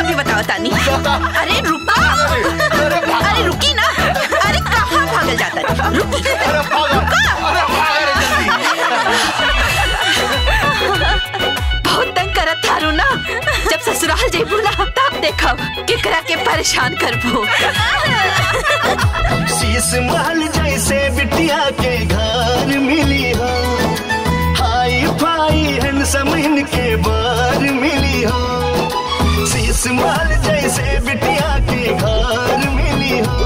भी बताओ तानी। अरे रुका, अरे रुकी ना, अरे कहाँ भागल जाता है, रुकी, बहुत तंग करत थारू ना। जब ससुराल जेबू ना तब देखब केकरा के परेशान करबो। शीश महल जैसे बिटिया के घर मिली हो, हाई फाई हैंडसम इनके बार मिली हो। शीश महल जैसे बिटिया के घर मिली हो,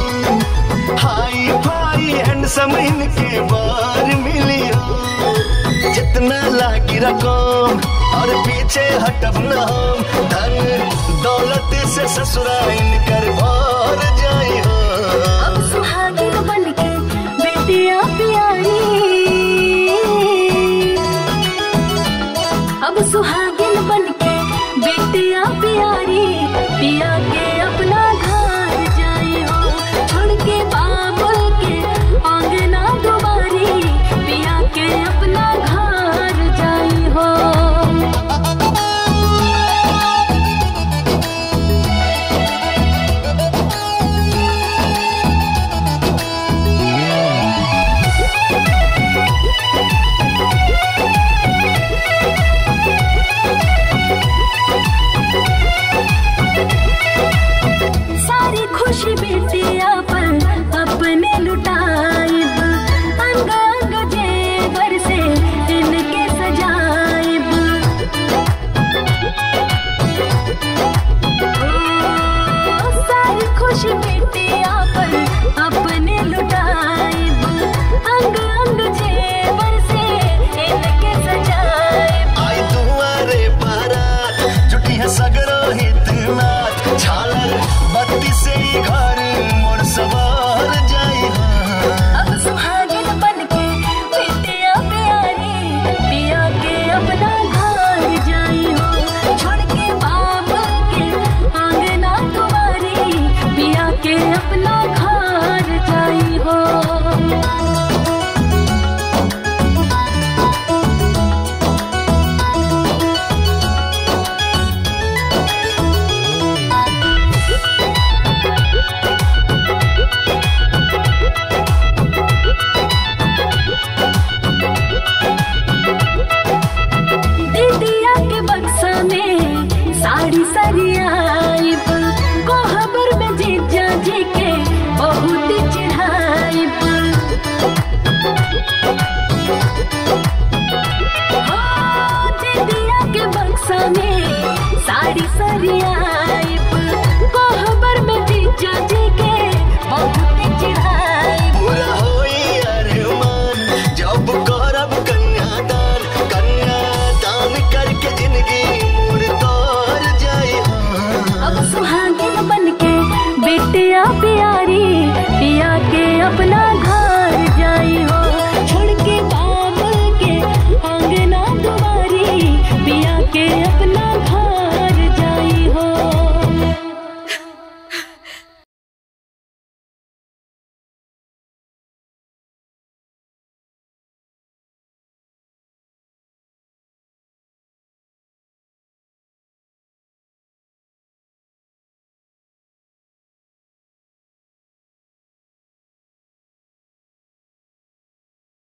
हाई फाई हैंडसम इनके बार मिली हो। जितना लागी रकम और पीछे हटब न हम, धन दौलत से ससुरा इनकर भर जा।